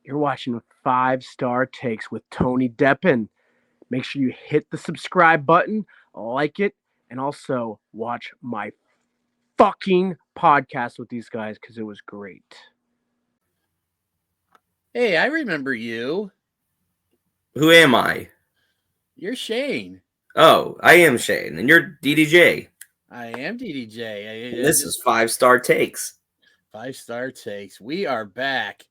You're watching Five Star Takes with Tony Deppen. Make sure you hit the subscribe button, like it, and also watch my fucking podcast with these guys because it was great. Hey, I remember you. Who am I? You're Shane. Oh, I am Shane, and you're DDJ. I am DDJ. And this is 5 Star Takes. 5 Star Takes. We are back.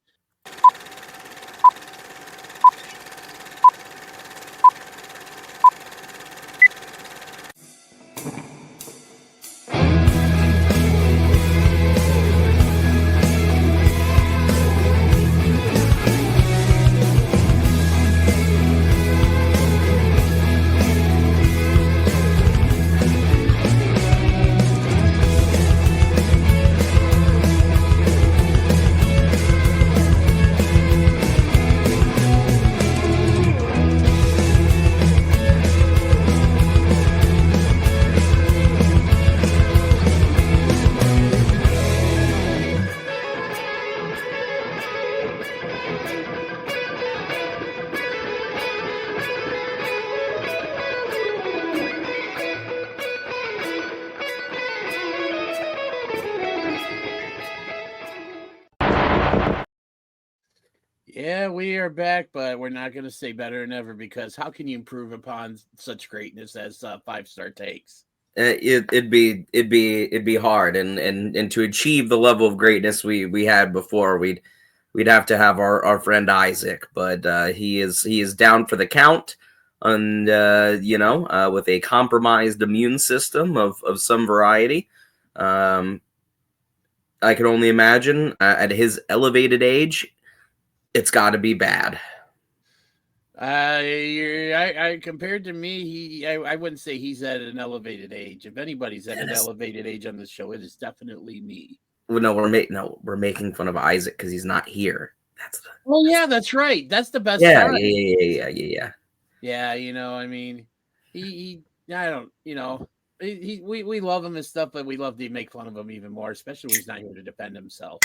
Yeah, we are back, but we're not going to say better than ever because how can you improve upon such greatness as 5 Star Takes? It'd be hard, and to achieve the level of greatness we had before, we'd have to have our friend Isaac, but he is down for the count, and with a compromised immune system of some variety. I can only imagine at his elevated age, it's got to be bad. I compared to me, I wouldn't say he's at an elevated age. If anybody's at an elevated age on this show, it is definitely me. Well, no, we're making fun of Isaac because he's not here. Yeah, that's right. That's the best. Yeah, part. yeah. Yeah, I mean, I don't, we love him and stuff, but we love to make fun of him even more, especially when he's not here to defend himself.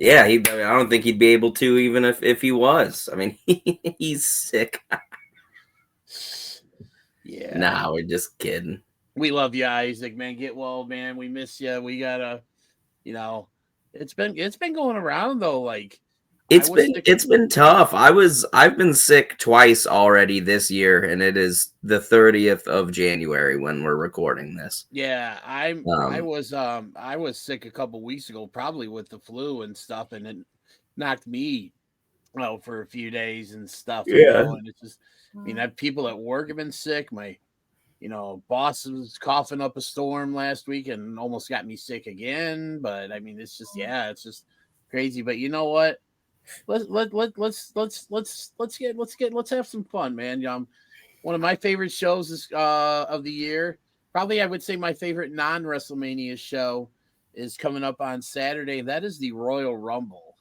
Yeah, I don't think he'd be able to even if he was. I mean, he's sick. Yeah. Nah, we're just kidding. We love you, Isaac, man. Get well, man. We miss you. We gotta, it's been going around though. Like it's been tough. I've been sick twice already this year, and it is the 30th of January when we're recording this. Yeah, I was sick a couple weeks ago, probably with the flu and stuff, and it knocked me out for a few days and stuff. Yeah, and it's just, I have people at work have been sick. My boss was coughing up a storm last week and almost got me sick again. But I mean, it's just crazy. But you know what? Let's have some fun, man. One of my favorite shows is of the year. Probably I would say my favorite non-WrestleMania show is coming up on Saturday. That is the Royal Rumble.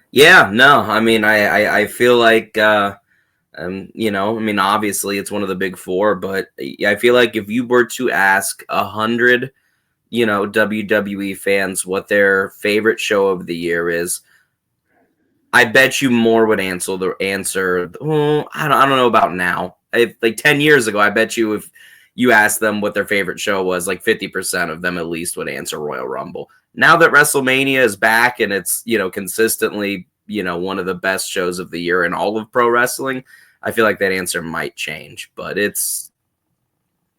Yeah, no, I mean I feel like obviously it's one of the big four, but I feel like if you were to ask 100, WWE fans what their favorite show of the year is, I bet you more would answer the answer. I don't know about now. Like 10 years ago, I bet you if you asked them what their favorite show was, like 50% of them at least would answer Royal Rumble. Now that WrestleMania is back and it's, consistently, one of the best shows of the year in all of pro wrestling, I feel like that answer might change, but it's.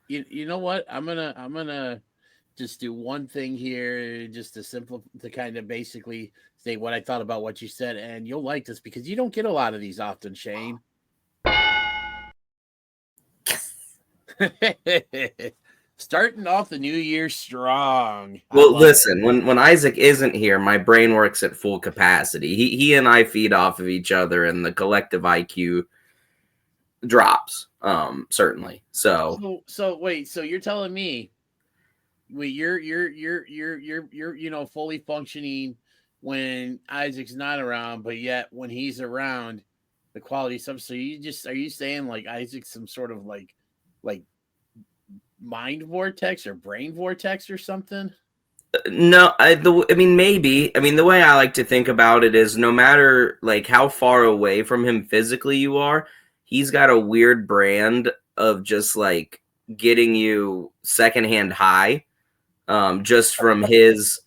You know what? I'm gonna just do one thing here, just to kind of basically say what I thought about what you said, and you'll like this because you don't get a lot of these often, Shane. Starting off the new year strong. Well, listen, when Isaac isn't here, my brain works at full capacity. He and I feed off of each other, and the collective IQ drops. Certainly. So wait, so you're telling me, you're fully functioning when Isaac's not around, but yet when he's around, the quality of stuff. So are you saying like Isaac's some sort of like mind vortex or brain vortex or something? No, I mean, maybe. I mean, the way I like to think about it is no matter like how far away from him physically you are, he's got a weird brand of just like getting you secondhand high, just from his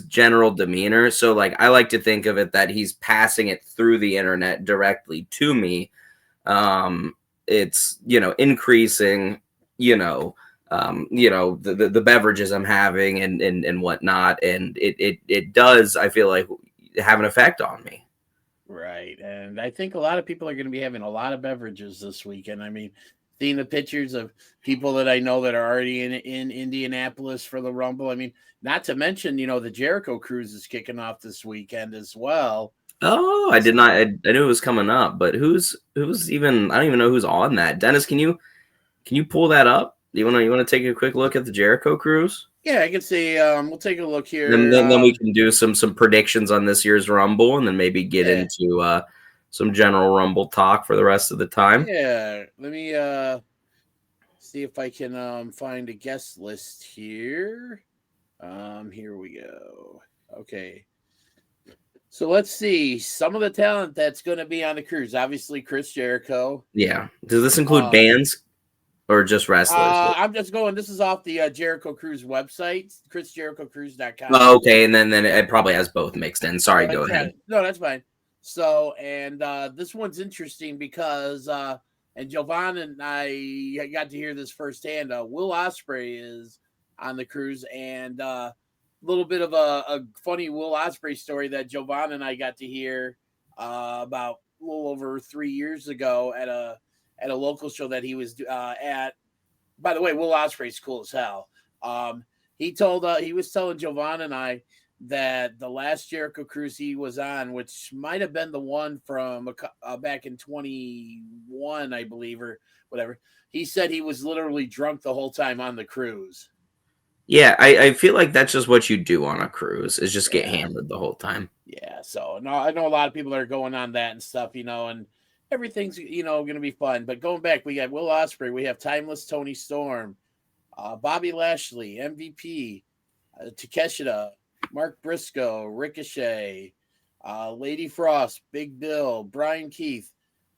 general demeanor. So like I like to think of it that he's passing it through the internet directly to me. It's increasing, the beverages I'm having and whatnot, and it does, I feel like, have an effect on me. Right. And I think a lot of people are going to be having a lot of beverages this weekend. I mean, seeing the pictures of people that I know that are already in Indianapolis for the Rumble. I mean, not to mention, the Jericho Cruise is kicking off this weekend as well. Oh, I did not. I knew it was coming up, but who's even? I don't even know who's on that. Dennis, can you pull that up? You want to take a quick look at the Jericho Cruise? Yeah, I can see. We'll take a look here. Then we can do some predictions on this year's Rumble, and then maybe get into some general Rumble talk for the rest of the time. Yeah, let me see if I can find a guest list here. Here we go. Okay. So let's see some of the talent that's going to be on the cruise. Obviously, Chris Jericho. Yeah. Does this include bands or just wrestlers? I'm just going. This is off the Jericho Cruise website, ChrisJerichoCruise.com. Oh, okay. And then it probably has both mixed in. Sorry, go ahead. No, that's fine. So, and this one's interesting because, and Jovan and I got to hear this firsthand. Will Ospreay is on the cruise, and little bit of a funny Will Ospreay story that Jovan and I got to hear about a little over 3 years ago at a local show that he was at. By the way, Will Ospreay's cool as hell. He was telling Jovan and I that the last Jericho Cruise he was on, which might have been the one from back in 21, I believe, or whatever. He said he was literally drunk the whole time on the cruise. Yeah, I feel like that's just what you do on a cruise, is just get hammered the whole time. Yeah, so no, I know a lot of people are going on that and stuff, and everything's going to be fun. But going back, we got Will Ospreay, we have Timeless Tony Storm, Bobby Lashley, MVP, Takeshita, Mark Briscoe, Ricochet, Lady Frost, Big Bill, Brian Keith,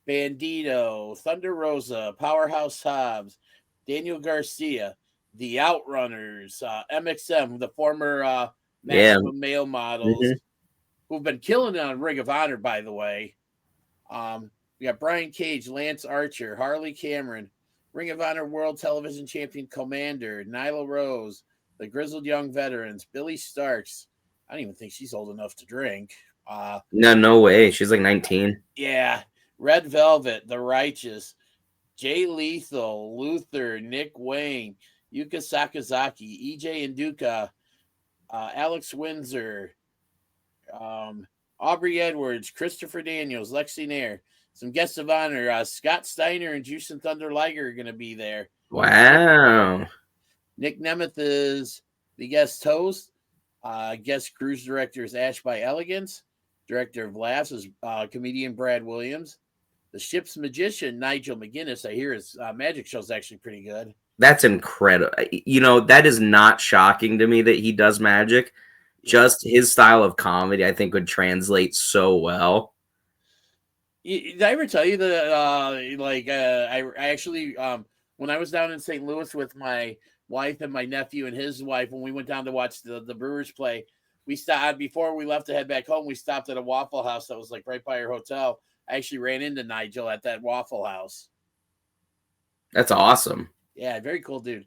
Bandito, Thunder Rosa, Powerhouse Hobbs, Daniel Garcia, the Outrunners, MXM, the former Maximum Male models, who've been killing it on Ring of Honor, by the way. We got Brian Cage, Lance Archer, Harley Cameron, Ring of Honor World Television Champion Commander, Nyla Rose, the Grizzled Young Veterans, Billy Starks. I don't even think she's old enough to drink. No way. She's like 19. Yeah. Red Velvet, The Righteous, Jay Lethal, Luther, Nick Wayne, Yuka Sakazaki, EJ Nduka, Alex Windsor, Aubrey Edwards, Christopher Daniels, Lexi Nair. Some guests of honor, Scott Steiner and Juice and Thunder Liger are going to be there. Wow. Nick Nemeth is the guest host. Guest cruise director is Ash by Elegance. Director of Laughs is comedian Brad Williams. The ship's magician, Nigel McGuinness. I hear his magic show is actually pretty good. That's incredible. That is not shocking to me that he does magic. Just his style of comedy, I think, would translate so well. Did I ever tell you that, I actually, when I was down in St. Louis with my wife and my nephew and his wife, when we went down to watch the Brewers play, we stopped, before we left to head back home, we stopped at a Waffle House that was like right by our hotel. I actually ran into Nigel at that Waffle House. That's awesome. Yeah, very cool dude.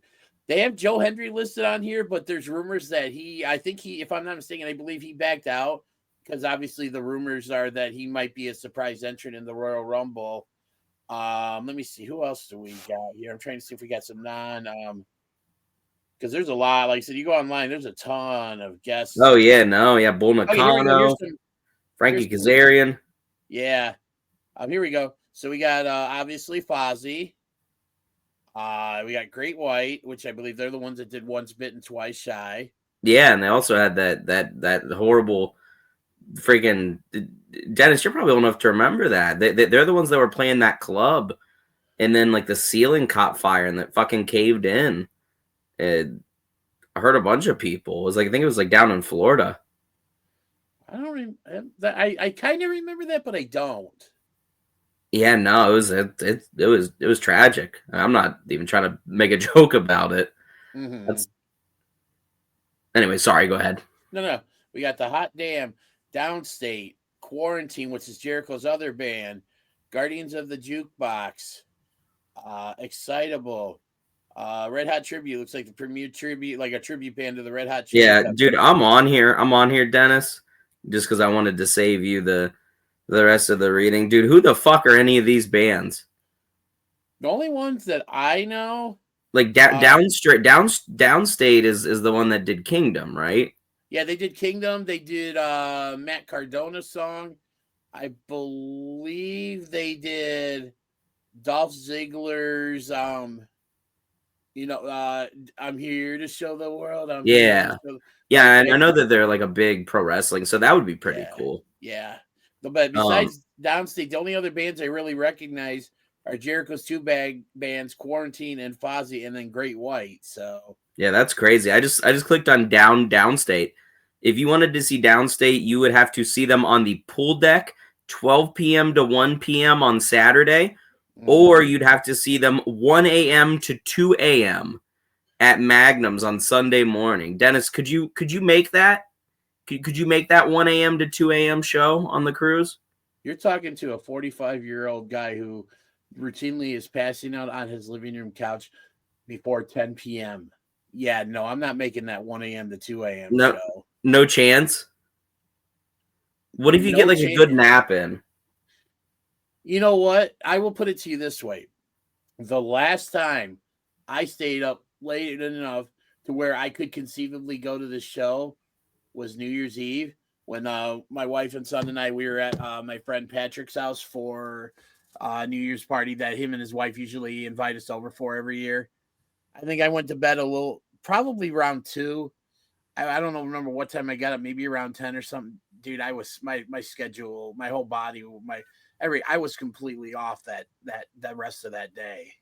They have Joe Hendry listed on here, but there's rumors that if I'm not mistaken, I believe he backed out, because obviously the rumors are that he might be a surprise entrant in the Royal Rumble. Let me see. Who else do we got here? I'm trying to see if we got some because there's a lot. Like I said, you go online, there's a ton of guests. Oh, yeah. Bull Nakano, Frankie Kazarian. Yeah. Here we go. So we got obviously Fozzy. We got Great White, which I believe they're the ones that did Once Bitten, Twice Shy. Yeah, and they also had that horrible freaking Dennis. You're probably old enough to remember that. They're the ones that were playing that club, and then like the ceiling caught fire and that fucking caved in. I heard a bunch of people. It was like, I think it was like down in Florida. I don't remember. I kind of remember that, but I don't. Yeah, no, it was tragic. I'm not even trying to make a joke about it. Mm-hmm. That's anyway. Sorry, go ahead. No. We got the Hot Damn, Downstate, Quarantine, which is Jericho's other band, Guardians of the Jukebox, Excitable, Red Hot Tribute. Looks like the premier tribute, like a tribute band to the Red Hot Chili Yeah, Peppers. dude, I'm on here. I'm on here, Dennis, just because I wanted to save you the rest of the reading, dude. Who the fuck are any of these bands? The only ones that I know, Like Downstate is the one that did Kingdom, right? yeah, they did Kingdom. They did Matt Cardona's song. I believe they did Dolph Ziggler's I'm here to show the world. Yeah. Yeah, and I know that they're like a big pro wrestling, so that would be pretty cool. Yeah. But besides Downstate, the only other bands I really recognize are Jericho's two bands, Quarantine and Fozzy, and then Great White. So yeah, that's crazy. I just clicked on Downstate. If you wanted to see Downstate, you would have to see them on the pool deck, 12 p.m. to 1 p.m. on Saturday, or you'd have to see them 1 a.m. to 2 a.m. at Magnum's on Sunday morning. Dennis, could you make that? Could you make that 1 a.m. to 2 a.m. show on the cruise? You're talking to a 45-year-old guy who routinely is passing out on his living room couch before 10 p.m. Yeah, no, I'm not making that 1 a.m. to 2 a.m. show. No chance. What if you get like a good nap in? You know what? I will put it to you this way. The last time I stayed up late enough to where I could conceivably go to the show was New Year's Eve when my wife and son and I, we were at my friend Patrick's house for New Year's party that him and his wife usually invite us over for every year. I think I went to bed probably around 2. I don't know, remember what time I got up, maybe around 10 or something. Dude, I was my schedule, my whole body, I was completely off that rest of that day.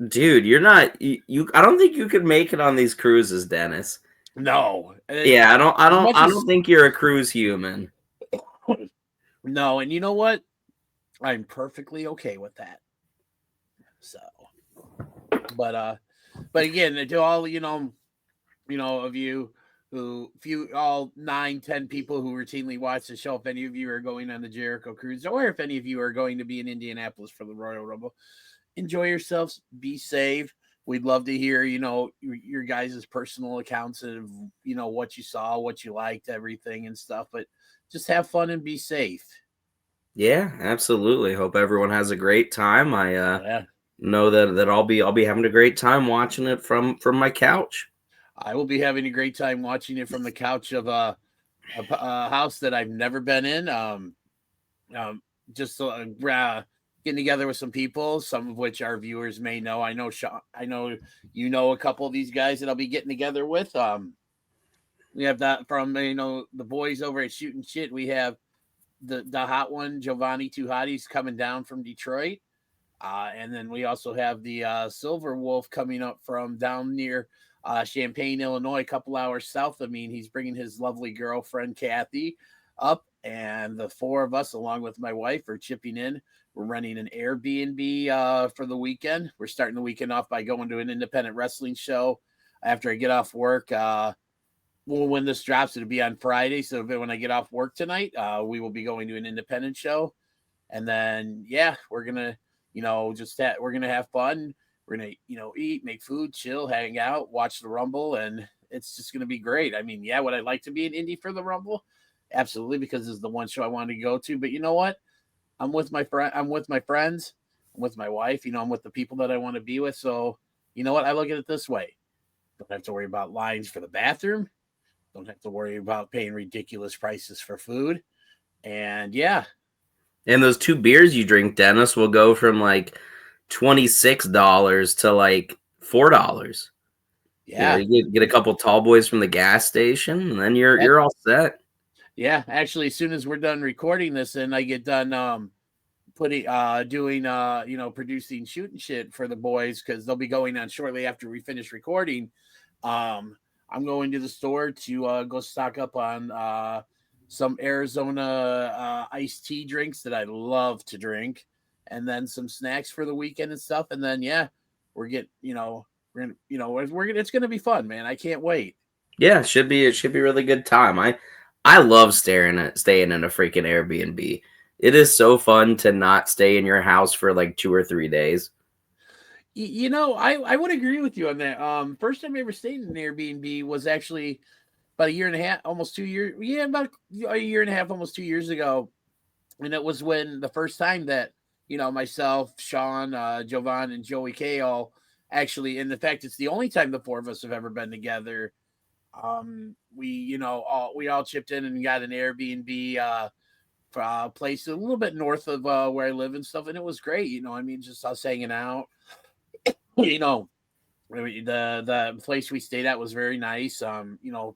Dude, you're not you I don't think you could make it on these cruises, Dennis. No. Yeah, I don't think you're a cruise human. No, and you know what? I'm perfectly okay with that. So, but again, to all of you who, all 9-10 people who routinely watch the show, if any of you are going on the Jericho Cruise, or if any of you are going to be in Indianapolis for the Royal Rumble, enjoy yourselves, be safe. We'd love to hear, your guys' personal accounts of, what you saw, what you liked, everything and stuff. But just have fun and be safe. Yeah, absolutely. Hope everyone has a great time. I know that I'll be having a great time watching it from my couch. I will be having a great time watching it from the couch of a house that I've never been in. Just getting together with some people, some of which our viewers may know. I know a couple of these guys that I'll be getting together with. We have that from the boys over at Shooting Shit. We have the hot one, Giovanni Two Hotties, coming down from Detroit, and then we also have the Silver Wolf coming up from down near Champaign, Illinois, a couple hours south of me. And he's bringing his lovely girlfriend Kathy up, and the four of us, along with my wife, are chipping in. We're running an Airbnb for the weekend. We're starting the weekend off by going to an independent wrestling show after I get off work. When this drops, it'll be on Friday. So when I get off work tonight, we will be going to an independent show. And then, we're going to, we're going to have fun. We're going to, eat, make food, chill, hang out, watch the Rumble. And it's just going to be great. I mean, would I like to be an indie for the Rumble? Absolutely, because this is the one show I wanted to go to. But you know what? I'm with my friends. I'm with my wife. I'm with the people that I want to be with. So, you know what? I look at it this way. Don't have to worry about lines for the bathroom. Don't have to worry about paying ridiculous prices for food. And And those 2 beers you drink, Dennis, will go from like $26 to like $4. Yeah. You get a couple tall boys from the gas station, and then you're all set. Yeah, actually, as soon as we're done recording this and I get done producing Shooting Shit for the boys, because they'll be going on shortly after we finish recording. I'm going to the store to go stock up on some Arizona iced tea drinks that I love to drink, and then some snacks for the weekend and stuff. And then yeah, we're getting we're gonna we're gonna it's gonna be fun, man. I can't wait. Yeah, it should be a really good time. I love staying in a freaking Airbnb. It is so fun to not stay in your house for like 2 or 3 days. I would agree with you on that. First time I ever stayed in an Airbnb was actually about a year and a half, almost 2 years. Yeah, about a year and a half, almost 2 years ago. And it was when the first time that, myself, Sean, Jovan, and Joey K all actually, and in fact, it's the only time the four of us have ever been together. We all chipped in and got an Airbnb place a little bit north of where I live and stuff. And it was great. Just us hanging out, you know, the place we stayed at was very nice.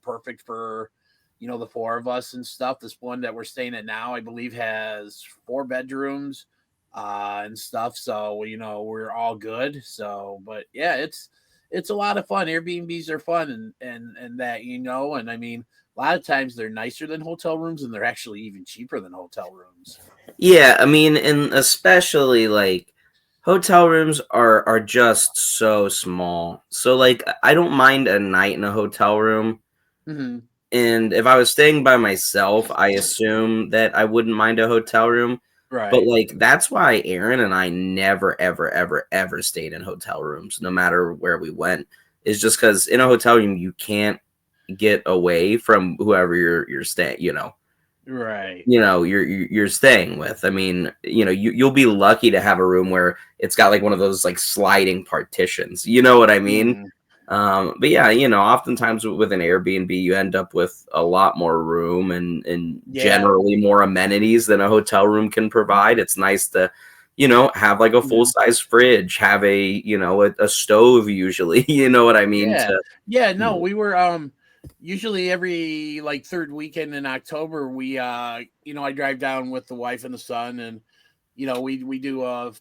Perfect for the four of us and stuff. This one that we're staying at now, I believe, has 4 bedrooms and stuff. So we're all good. So, but yeah, it's a lot of fun. Airbnbs are fun and that and I mean a lot of times they're nicer than hotel rooms and they're actually even cheaper than hotel rooms. Yeah, I mean, and especially like hotel rooms are just so small. So like I don't mind a night in a hotel room. Mm-hmm. And if I was staying by myself, I assume that I wouldn't mind a hotel room. But Right. like that's why Aaron and I never ever ever ever stayed in hotel rooms no matter where we went. Is just cuz in a hotel room you can't get away from whoever you're staying, Right. you're staying with. I mean, you'll be lucky to have a room where it's got like one of those like sliding partitions. You know what I mean? Mm. But yeah, oftentimes with an Airbnb, you end up with a lot more room and Yeah. generally more amenities than a hotel room can provide. It's nice to, have like a full Mhm. size fridge, have a stove usually. You know what I mean? Yeah. To Yeah, no, we were usually every like third weekend in October we I drive down with the wife and the son and we do a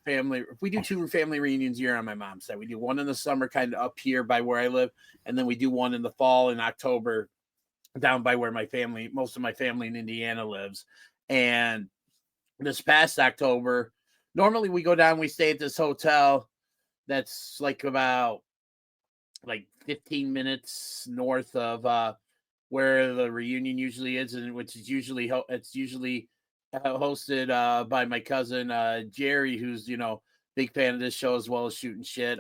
family we do 2 family reunions a year on my mom's side. We do one in the summer kind of up here by where I live and then we do one in the fall in October down by where most of my family in Indiana lives. And this past October, normally we go down, we stay at this hotel that's like about like 15 minutes north of where the reunion usually is, and which is usually hosted by my cousin Jerry, who's big fan of this show as well as shooting shit.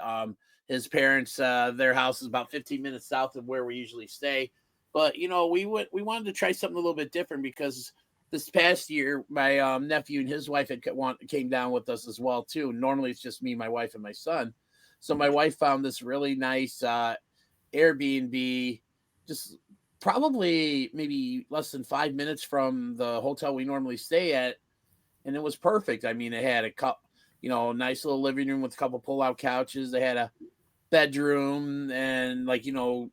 His parents, their house is about 15 minutes south of where we usually stay, but we wanted to try something a little bit different because this past year my nephew and his wife came down with us as well too. Normally it's just me, my wife, and my son. So my wife found this really nice Airbnb, just probably maybe less than 5 minutes from the hotel we normally stay at, and it was perfect. I mean, it had nice little living room with a couple pull-out couches. They had a bedroom and like a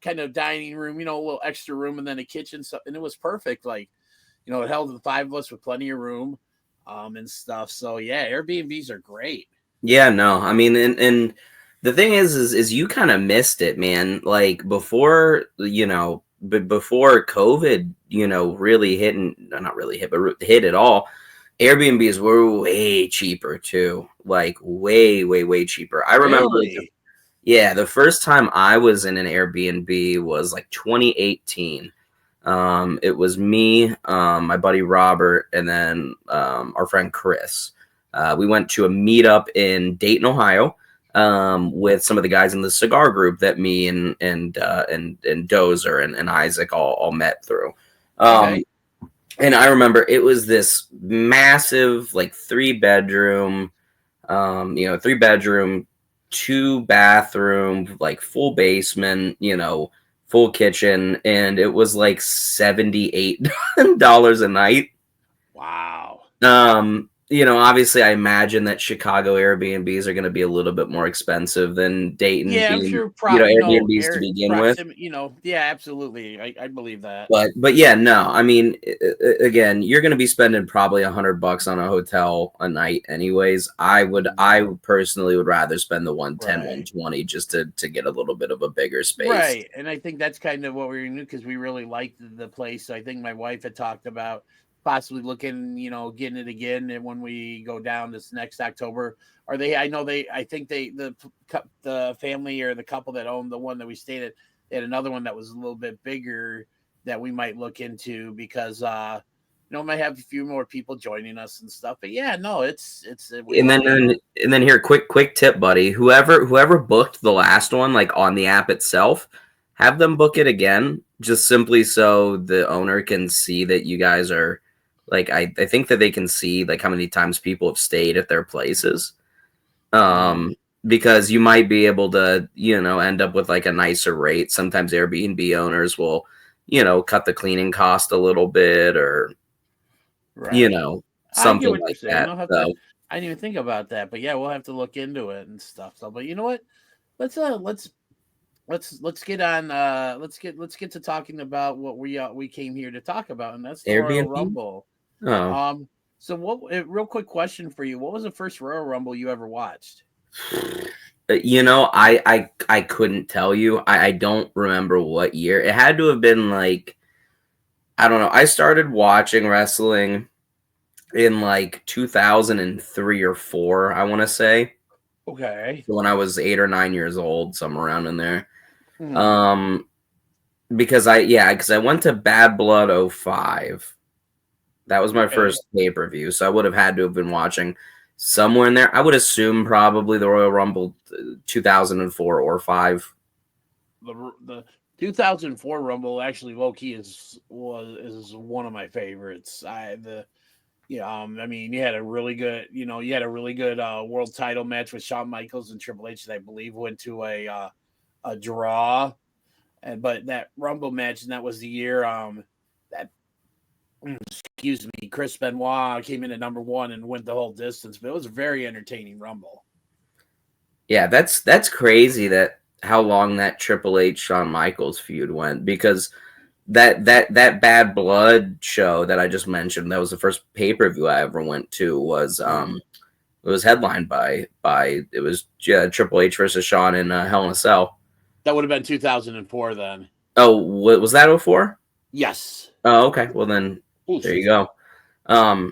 kind of dining room, a little extra room, and then a kitchen. So, and it was perfect. Like, it held the five of us with plenty of room, and stuff. So yeah, Airbnbs are great. Yeah, no, I mean, and the thing is you kind of missed it, man. Like before, but before COVID, really hit and not really hit, but hit it all. Airbnbs were way cheaper too, like way, way, way cheaper. I remember, like, Really? yeah, the first time I was in an Airbnb was like 2018. It was me, my buddy Robert, and then our friend Chris. We went to a meetup in Dayton, Ohio, with some of the guys in the cigar group that me and Dozer and Isaac all met through. Okay. And I remember it was this massive, like 3 bedroom, 3 bedroom, 2 bathroom, like full basement, full kitchen, and it was like $78 a night. Wow. obviously I imagine that Chicago Airbnbs are going to be a little bit more expensive than Dayton Yeah, I'm being, sure. Airbnbs to begin with. Proximity. Yeah, absolutely. I believe that. But yeah, no, I mean, again, you're going to be spending probably $100 on a hotel a night anyways. I personally would rather spend the 110, Right. 120 just to get a little bit of a bigger space. Right, and I think that's kind of what we knew because we really liked the place. So I think my wife had talked about possibly looking, getting it again, and when we go down this next October. Are they? I know they. I think the family or the couple that owned the one that we stayed at, they had another one that was a little bit bigger that we might look into because might have a few more people joining us and stuff. But yeah, no, it's we And love then here, quick tip, buddy. Whoever booked the last one, like on the app itself, have them book it again, just simply so the owner can see that you guys are like. I think that they can see like how many times people have stayed at their places. Because you might be able to, end up with like a nicer rate. Sometimes Airbnb owners will, cut the cleaning cost a little bit, or right. I get something what you're like saying. that. I'll have to. So I didn't even think about that, but yeah, we'll have to look into it and stuff. So, but you know what? Let's get on. Let's get to talking about what we came here to talk about, and that's the Royal Airbnb. Rumble. Oh, Um. So, real quick question for you: what was the first Royal Rumble you ever watched? I couldn't tell you. I don't remember what year. It had to have been like, I don't know. I started watching wrestling in like 2003 or 4, I want to say. Okay. When I was 8 or 9 years old, somewhere around in there. Hmm. Um because I went to Bad Blood '05. That was my Okay. first pay-per-view, so I would have had to have been watching somewhere in there. I would assume probably the Royal Rumble 2004 or 5. The 2004 Rumble actually low key is one of my favorites. I mean, you had a really good, world title match with Shawn Michaels and Triple H that I believe went to a draw, but that Rumble match, and that was the year that excuse me, Chris Benoit came in at number 1 and went the whole distance. But it was a very entertaining Rumble. Yeah, that's crazy that how long that Triple H Shawn Michaels feud went, because that Bad Blood show that I just mentioned, that was the first pay-per-view I ever went to, was it was headlined by it was Triple H versus Shawn in Hell in a Cell. That would have been 2004 then. Oh, was that '04? Yes. Oh, okay. Well then, Ooh, there you go. Yeah,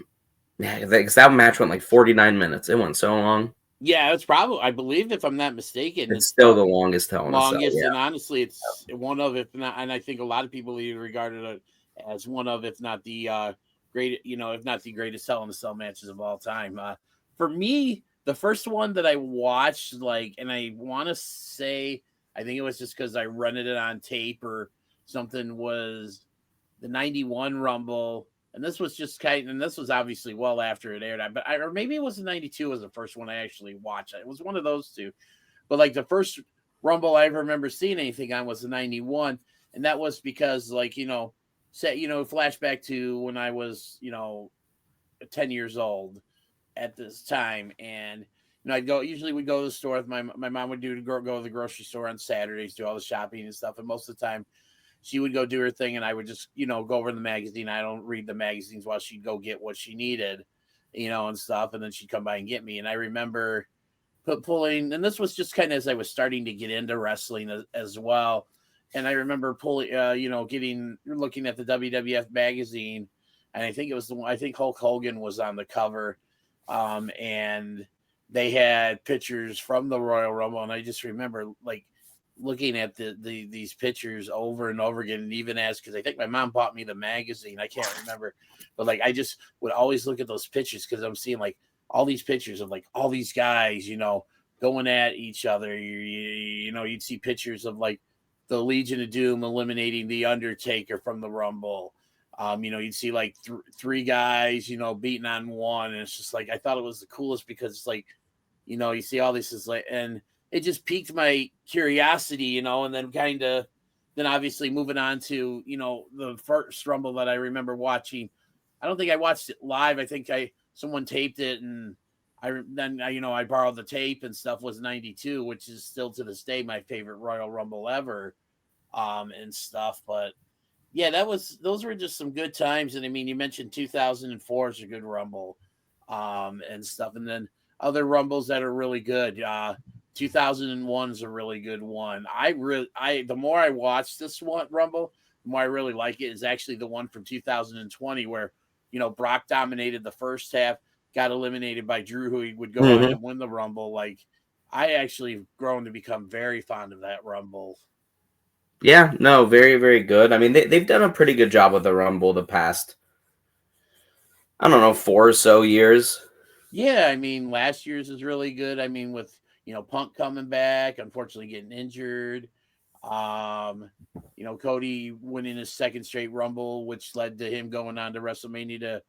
that match went like 49 minutes. It went so long. Yeah, it's probably, I believe, if I'm not mistaken, It's it's still the the longest Hell in a Cell. longest, Yeah. and honestly, it's one of, if not, and I think a lot of people even regarded it as one of, if not the great, if not the greatest Hell in a Cell matches of all time. For me, the first one that I watched, like, and I want to say, I think it was just because I rented it on tape or something, was the '91 Rumble. And this was and this was obviously well after it aired. Or maybe it was the '92 was the first one I actually watched. It was one of those two. But like the first Rumble I ever remember seeing anything on was the '91, and that was because, like, flashback to when I was 10 years old at this time, and I'd go. Usually we'd go to the store with my mom would go to the grocery store on Saturdays, do all the shopping and stuff, and most of the time she would go do her thing, and I would just go over the magazine. I don't read the magazines while she'd go get what she needed, and stuff, and then she'd come by and get me. And I remember pulling, and this was just kind of as I was starting to get into wrestling as well. And I remember pulling, looking at the WWF magazine, and I think it was the one. I think Hulk Hogan was on the cover, and they had pictures from the Royal Rumble, and I just remember like looking at these pictures over and over again, and even because I think my mom bought me the magazine. I can't remember, but like I just would always look at those pictures because I'm seeing like all these pictures of like all these guys, going at each other. You'd see pictures of like the Legion of Doom eliminating the Undertaker from the Rumble. You'd see like three guys, beating on one, and it's just like I thought it was the coolest because it's like, you see all this is like, and it just piqued my curiosity, and then obviously moving on to, the first Rumble that I remember watching. I don't think I watched it live. I think I someone taped it, and I borrowed the tape and stuff. Was 92, which is still to this day my favorite Royal Rumble ever, and stuff. But yeah, those were just some good times. And I mean, you mentioned 2004 is a good Rumble, and stuff, and then other Rumbles that are really good. 2001 is a really good one. The more I watch this one Rumble, the more I really like it. Is actually the one from 2020 where Brock dominated the first half, got eliminated by Drew, who he would go on and win the Rumble. Like, I actually have grown to become very fond of that Rumble. Yeah, no, very, very good. I mean, they've done a pretty good job with the Rumble the past, I don't know, 4 or so years. Yeah, I mean, last year's is really good. I mean, with Punk coming back, unfortunately getting injured. Cody winning his second straight Rumble, which led to him going on to WrestleMania to,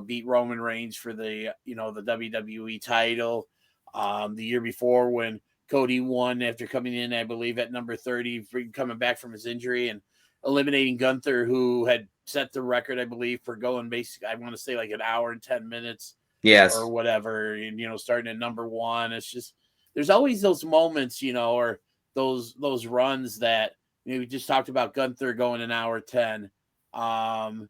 beat Roman Reigns for the WWE title. The year before when Cody won after coming in, I believe, at number 30, coming back from his injury and eliminating Gunther, who had set the record, I believe, for going basically, I want to say like an hour and 10 minutes. Yes. Or whatever, and starting at number 1. It's just there's always those moments, or those runs that we just talked about Gunther going an hour 10. I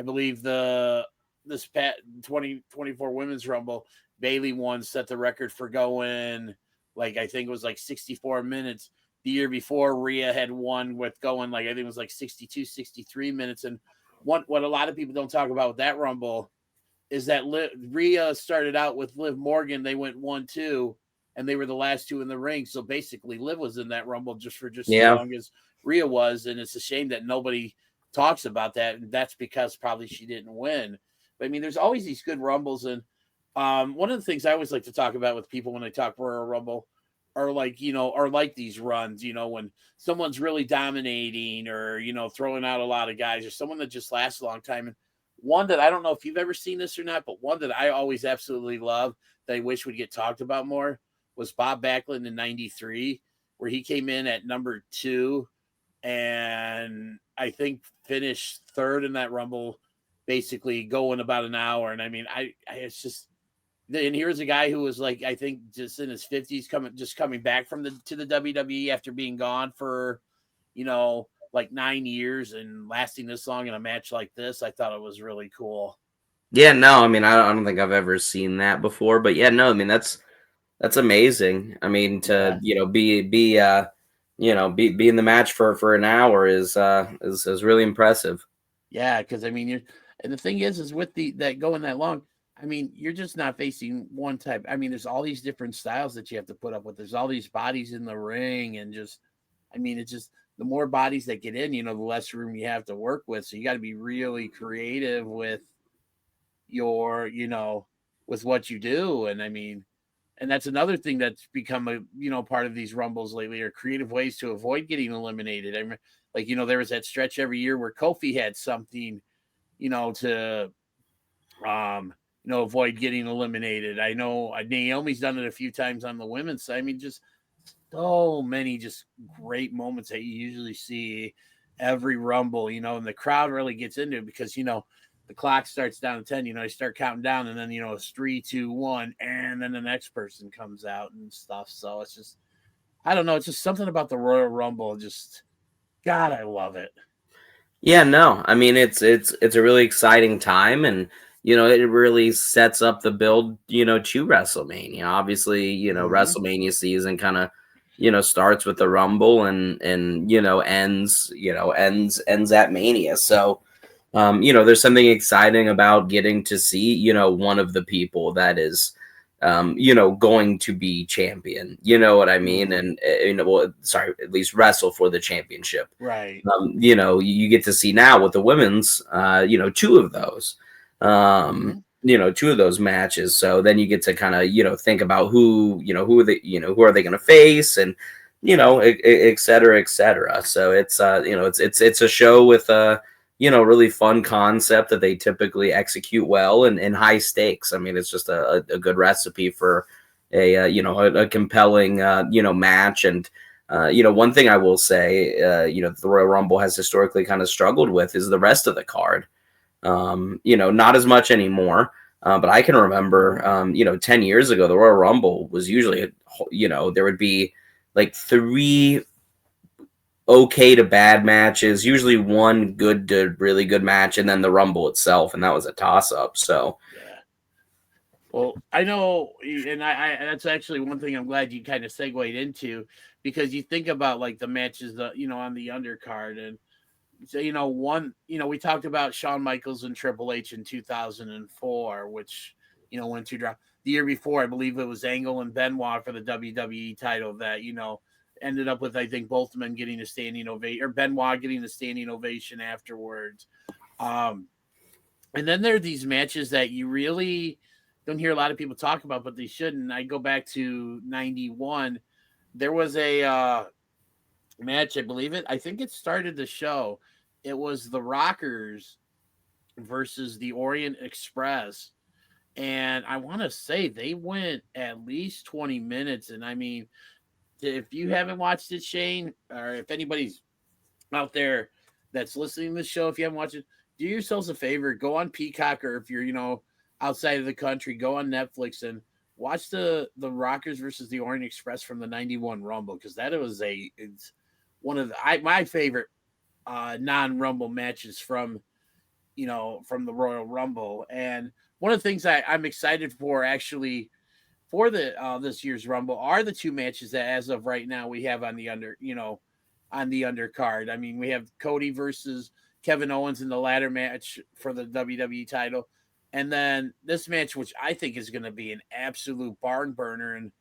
believe this 2024 Women's Rumble, Bayley won, set the record for going I think it was 64 minutes. The year before, Rhea had won with going I think it was 62, 63 minutes. And what a lot of people don't talk about with that Rumble is that Rhea started out with Liv Morgan. They went 1-2, and they were the last two in the ring. So basically, Liv was in that Rumble just as long as Rhea was, and it's a shame that nobody talks about that. And that's because probably she didn't win. But I mean, there's always these good Rumbles, and one of the things I always like to talk about with people when they talk Royal Rumble are these runs. When someone's really dominating, or throwing out a lot of guys, or someone that just lasts a long time. And one that I don't know if you've ever seen this or not, but one that I always absolutely love that I wish would get talked about more was Bob Backlund in 93, where he came in at number 2 and I think finished 3rd in that Rumble, basically going about an hour. And I mean, it's just, and here's a guy who was I think just in his 50s coming back to the WWE after being gone for, 9 years and lasting this long in a match like this. I thought it was really cool. Yeah, no, I mean, I don't think I've ever seen that before, but yeah, no, I mean, that's amazing. I mean, to be in the match for an hour is really impressive. Yeah, because I mean, and the thing is with that going that long, I mean, you're just not facing one type. I mean, there's all these different styles that you have to put up with. There's all these bodies in the ring, and just, I mean, it's just the more bodies that get in, the less room you have to work with. So you got to be really creative with your, with what you do. And I mean, and that's another thing that's become a, part of these Rumbles lately, are creative ways to avoid getting eliminated. I mean, there was that stretch every year where Kofi had something, to, avoid getting eliminated. I know Naomi's done it a few times on the women's side. I mean, just so many just great moments that you usually see every Rumble, and the crowd really gets into it because, the clock starts down to 10, you start counting down, and then, it's 3, 2, 1, and then the next person comes out and stuff. So it's just, I don't know. It's just something about the Royal Rumble. Just, God, I love it. Yeah, no, I mean, it's a really exciting time, and, it really sets up the build, to WrestleMania. Obviously, WrestleMania season kind of, starts with the Rumble and ends at Mania. So, there's something exciting about getting to see, one of the people that is, going to be champion. You know what I mean? And, at least wrestle for the championship. Right. You get to see now with the women's, 2 of those. 2 of those matches. So then you get to kind of, think about who are they going to face, and, et cetera, et cetera. So it's, it's a show with a, really fun concept that they typically execute well, and high stakes. I mean, it's just a good recipe for a compelling, match. And, one thing I will say, the Royal Rumble has historically kind of struggled with is the rest of the card. Not as much anymore. But I can remember, 10 years ago, the Royal Rumble was usually, there would be like 3 okay to bad matches, usually 1 good to really good match, and then the Rumble itself, and that was a toss-up. So Yeah. Well, I know, and I that's actually one thing I'm glad you kind of segued into, because you think about like the matches, on the undercard, and so we talked about Shawn Michaels and Triple H in 2004, which went to drop. The year before, I believe it was Angle and Benoit for the WWE title that ended up with, I think, both men getting a standing ovation, or Benoit getting a standing ovation afterwards. And then there are these matches that you really don't hear a lot of people talk about, but they shouldn't. I go back to 91. There was a match, I think it started the show. It was the Rockers versus the Orient Express. And I want to say they went at least 20 minutes. And I mean, if you haven't watched it, Shane, or if anybody's out there that's listening to the show, if you haven't watched it, do yourselves a favor, go on Peacock, or if you're, outside of the country, go on Netflix and watch the Rockers versus the Orient Express from the 91 Rumble, because it's one of my favorite non-Rumble matches from the Royal Rumble. And one of the things I'm excited for, actually, for the this year's Rumble, are the 2 matches that, as of right now, we have on the undercard. I mean, we have Cody versus Kevin Owens in the ladder match for the WWE title. And then this match, which I think is going to be an absolute barn burner. And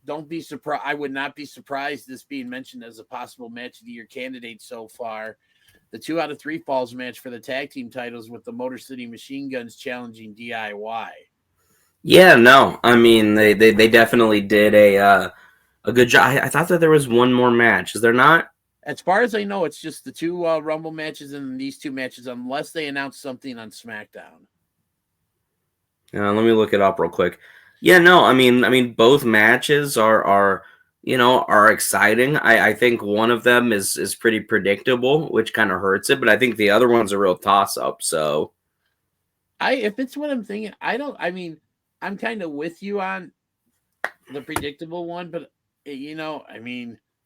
don't be surprised. I would not be surprised this being mentioned as a possible match of the year candidate so far. The 2 out of 3 falls match for the tag team titles, with the Motor City Machine Guns challenging DIY. yeah, no, I mean they definitely did a good job. I thought that there was one more match. Is there not? As far as I know, it's just the 2 Rumble matches and these 2 matches, unless they announce something on SmackDown. Let me look it up real quick. Yeah, no, I mean, both matches are exciting. I think one of them is pretty predictable, which kind of hurts it, but I think the other one's a real toss up. So if it's what I'm thinking, I'm kind of with you on the predictable one, but you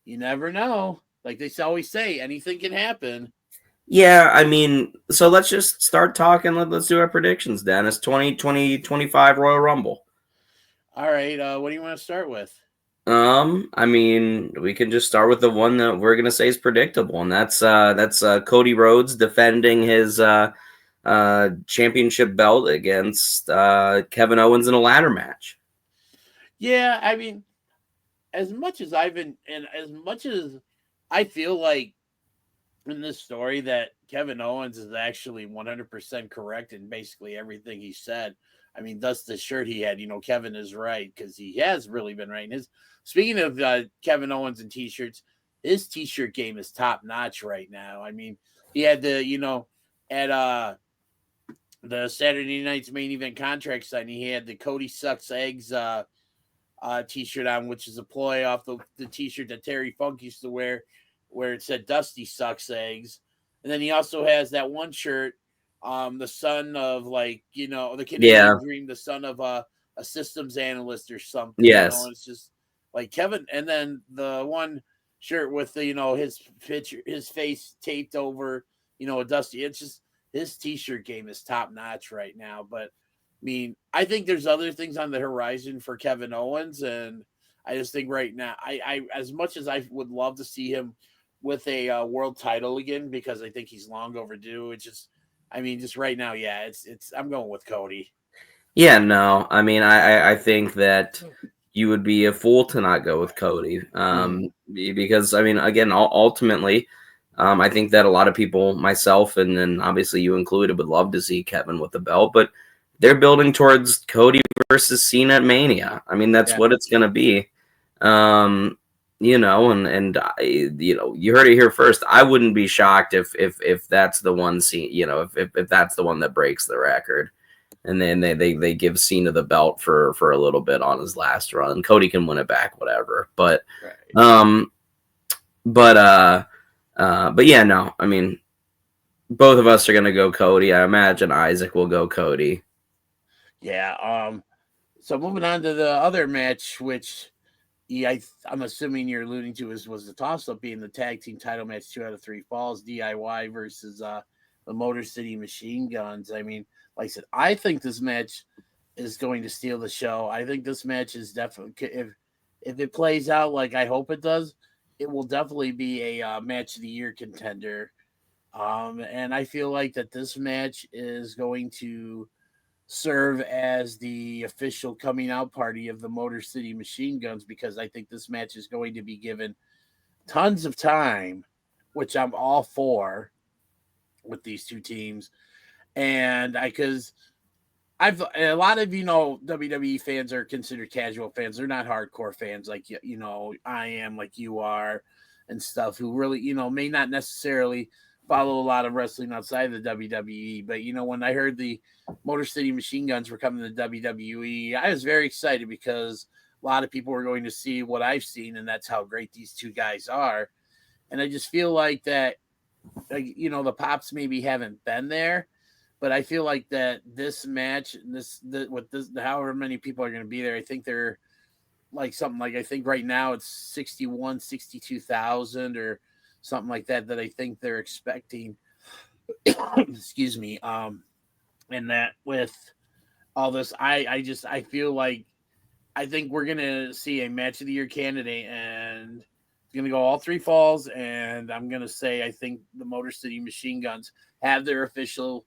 never know. Like they always say, anything can happen. yeah, I mean, so let's just start talking. Let's do our predictions, Dennis. 2025 Royal Rumble. All right, what do you want to start with? I mean, we can just start with the one that we're gonna say is predictable, and that's Cody Rhodes defending his championship belt against Kevin Owens in a ladder match. Yeah, I mean, as much as I feel like in this story that Kevin Owens is actually 100% correct in basically everything he said. I mean, thus the shirt he had, Kevin is right, because he has really been right. And speaking of Kevin Owens and t-shirts, his t-shirt game is top notch right now. I mean, he had at the Saturday night's main event contract signing, he had the Cody Sucks Eggs t-shirt on, which is a ploy off the t-shirt that Terry Funk used to wear, where it said Dusty Sucks Eggs. And then he also has that one shirt, the son of the Canadian Dream, the son of a systems analyst or something. Yes. It's just like Kevin. And then the one shirt with his picture, his face taped over, a Dusty. It's just, his t-shirt game is top notch right now. But I mean, I think there's other things on the horizon for Kevin Owens, and I just think right now, I as much as I would love to see him with a world title again, because I think he's long overdue. It's just, just right now, yeah, I'm going with Cody. Yeah, no, I mean, I think that you would be a fool to not go with Cody, because I mean, again, ultimately, I think that a lot of people, myself, and then obviously you included, would love to see Kevin with the belt, but they're building towards Cody versus Cena at Mania. I mean, that's what it's going to be. And you heard it here first. I wouldn't be shocked if that's the one if that's the one that breaks the record, and then they give Cena the belt for a little bit on his last run. Cody can win it back, whatever. But but yeah, no. I mean, both of us are gonna go Cody. I imagine Isaac will go Cody. Yeah. So moving on to the other match, which I'm assuming you're alluding to was the toss up being the tag team title match, 2 out of 3 falls, DIY versus the Motor City Machine Guns. I mean, like I said, I think this match is going to steal the show. I think this match is definitely, if it plays out like I hope it does, it will definitely be a match of the year contender. And I feel like that this match is going to serve as the official coming out party of the Motor City Machine Guns, because I think this match is going to be given tons of time, which I'm all for with these two teams. And because a lot of WWE fans are considered casual fans. They're not hardcore fans like I am, like you are, and stuff. Who really may not necessarily follow a lot of wrestling outside of the WWE. But when I heard the Motor City Machine Guns were coming to WWE, I was very excited because a lot of people were going to see what I've seen, and that's how great these two guys are. And I just feel like that, the pops maybe haven't been there. But I feel like that this match, however many people are going to be there, I think they're like something like, I think right now it's 62,000 or something like that I think they're expecting. Excuse me. And that with all this, I feel like I think we're going to see a match of the year candidate, and it's going to go all 3 falls. And I'm going to say, I think the Motor City Machine Guns have their official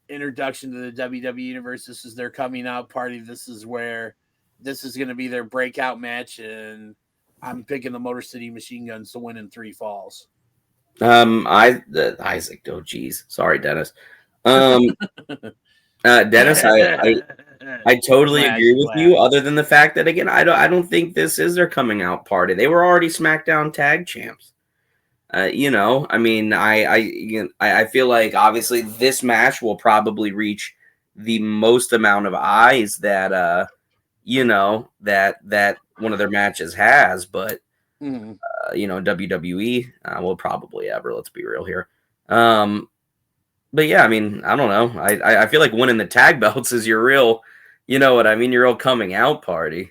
introduction to the WWE universe. This is their coming out party. This is where this is going to be their breakout match, and I'm picking the Motor City Machine Guns to win in 3 falls. Isaac. Oh, geez, sorry, Dennis. Dennis, I totally agree with you. Other than the fact that, again, I don't think this is their coming out party. They were already SmackDown Tag Champs. I mean, I feel like obviously this match will probably reach the most amount of eyes that that one of their matches has, but WWE will probably ever. Let's be real here. But yeah, I mean, I don't know. I feel like winning the tag belts is your real, your real coming out party.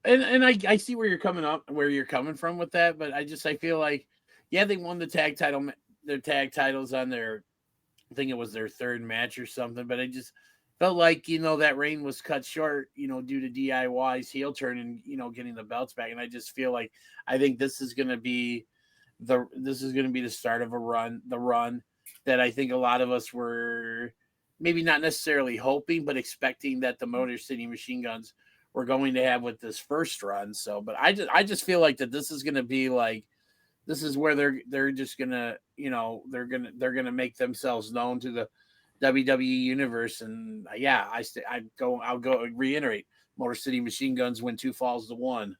And I see where you're coming from with that, but I feel like, yeah, they won their tag titles on their, I think it was their 3rd match or something, but I just felt like, that reign was cut short, due to DIY's heel turn and, getting the belts back. And I just feel like, I think this is going to be the start of the run that I think a lot of us were maybe not necessarily hoping, but expecting that the Motor City Machine Guns were going to have with this first run. So, but I just feel like that this is going to be like, this is where they're just gonna, they're gonna make themselves known to the WWE universe. And yeah, I'll go reiterate, Motor City Machine Guns win 2 falls to 1.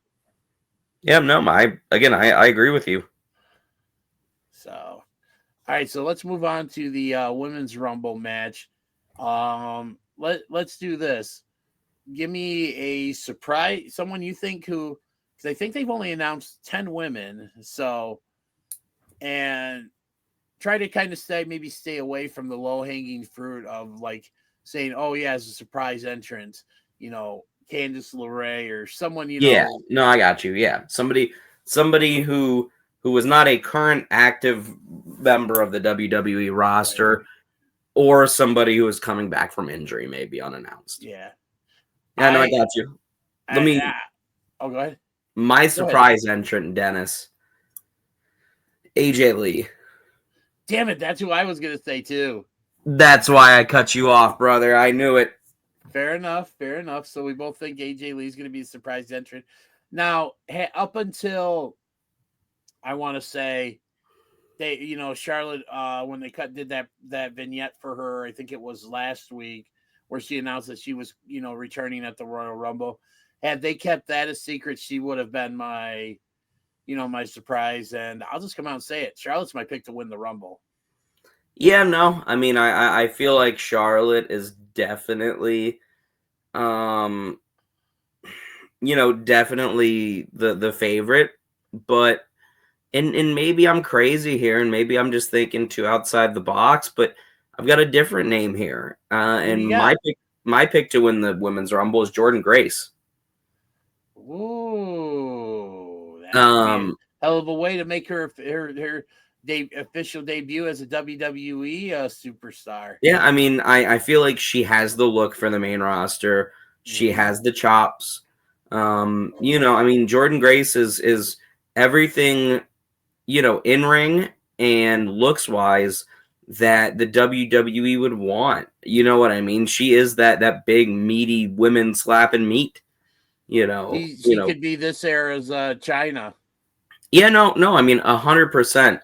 Yeah, no, I agree with you. So, all right, so let's move on to the Women's Rumble match. Let's do this. Give me a surprise, someone you think who, because I think they've only announced 10 women. So, and try to kind of stay away from the low hanging fruit of like saying, oh yeah, as a surprise entrance, Candice LeRae or someone, Yeah, no, I got you. Yeah, somebody who was not a current active member of the WWE roster, right, or somebody who is coming back from injury, maybe unannounced. Yeah. Yeah, no, I got you. Go ahead. My surprise entrant, Dennis. AJ Lee. Damn it, that's who I was going to say too. That's why I cut you off, brother. I knew it. Fair enough. So we both think AJ Lee is going to be a surprise entrant. Now, up until, I want to say, they, Charlotte, when they did that vignette for her, I think it was last week, where she announced that she was, returning at the Royal Rumble. Had they kept that a secret, she would have been my surprise. And I'll just come out and say it. Charlotte's my pick to win the Rumble. Yeah, no. I mean, I feel like Charlotte is definitely, definitely the favorite. But, and maybe I'm crazy here, and maybe I'm just thinking too outside the box, but I've got a different name here, Who do you and got? my pick to win the women's rumble is Jordan Grace. Ooh, that would be a Um, hell of a way to make her official debut as a WWE superstar. yeah, I mean, I feel like she has the look for the main roster. She Mhm. has the chops. You know, I mean, Jordan Grace is everything, you know, in ring and looks wise that the WWE would want. You know what I mean? She is that big meaty women slapping meat. You know, She could be this era's China. Yeah, no. I mean, 100%.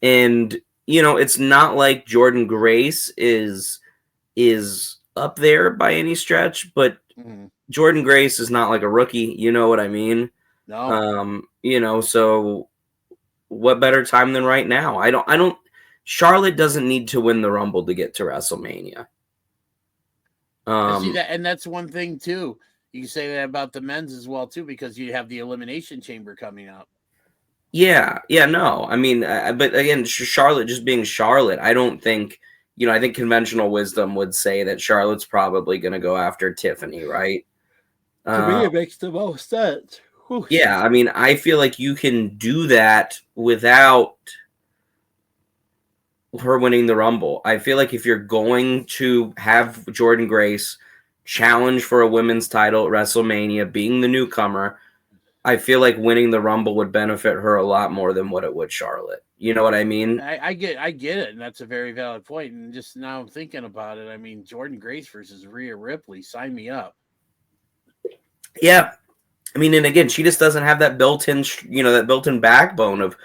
And you know, it's not like Jordan Grace is up there by any stretch, but Mhm. Jordan Grace is not like a rookie. You know what I mean? No, You know, so what better time than right now? I don't. Charlotte doesn't need to win the Rumble to get to WrestleMania. and see Um, that, and that's one thing too. You can say that about the men's as well too, because you have the Elimination Chamber coming up. yeah, no. I mean, but again, Charlotte just being Charlotte, I don't think, you know, I think conventional wisdom would say that Charlotte's probably going to go after Tiffany, right? To me, Uh, it makes the most sense. Whew, yeah, excuse I me. mean, I feel like you can do that without her winning the Rumble. I feel like if you're going to have Jordan Grace challenge for a women's title at WrestleMania, being the newcomer, I feel like winning the Rumble would benefit her a lot more than what it would Charlotte. You know what I mean? I get it, and that's a very valid point. And just now I'm thinking about it. I mean, Jordan Grace versus Rhea Ripley. Sign me up. Yeah. I mean, and again, she just doesn't have that built-in, you know, that built-in backbone of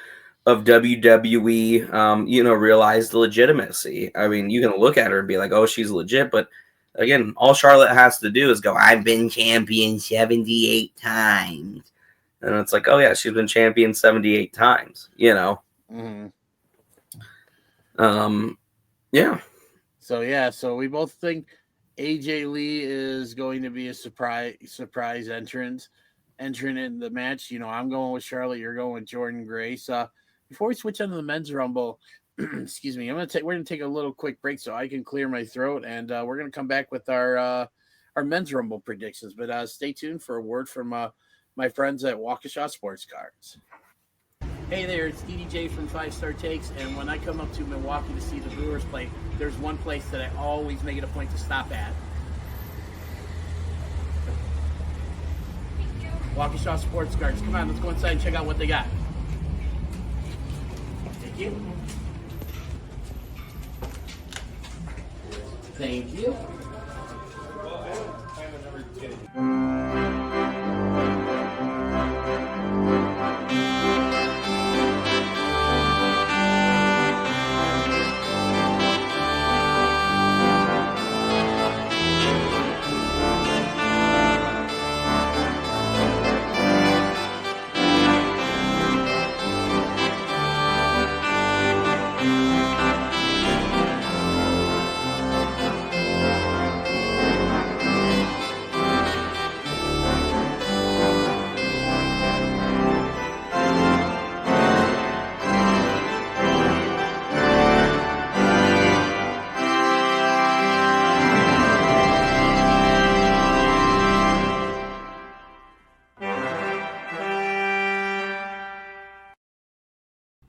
WWE, you know, realized legitimacy. I mean, you can look at her and be like, oh, she's legit, but again, all Charlotte has to do is go, I've been champion 78 times. And it's like, oh, yeah, she's been champion 78 times, you know? Mm-hmm. Um, yeah. So yeah, so we both think AJ Lee is going to be a surprise entrant in the match. You know, I'm going with Charlotte. You're going with Jordan Grace. Before we switch on to the men's rumble, excuse me, we're gonna take a little quick break so I can clear my throat, and we're gonna come back with our men's rumble predictions. But stay tuned for a word from my friends at Waukesha Sports Cards. Hey there, it's DDJ from 5 Star Takes, and when I come up to Milwaukee to see the Brewers play, there's one place that I always make it a point to stop at. Waukesha Sports Cards. Come on, let's go inside and check out what they got. Thank you. Thank you.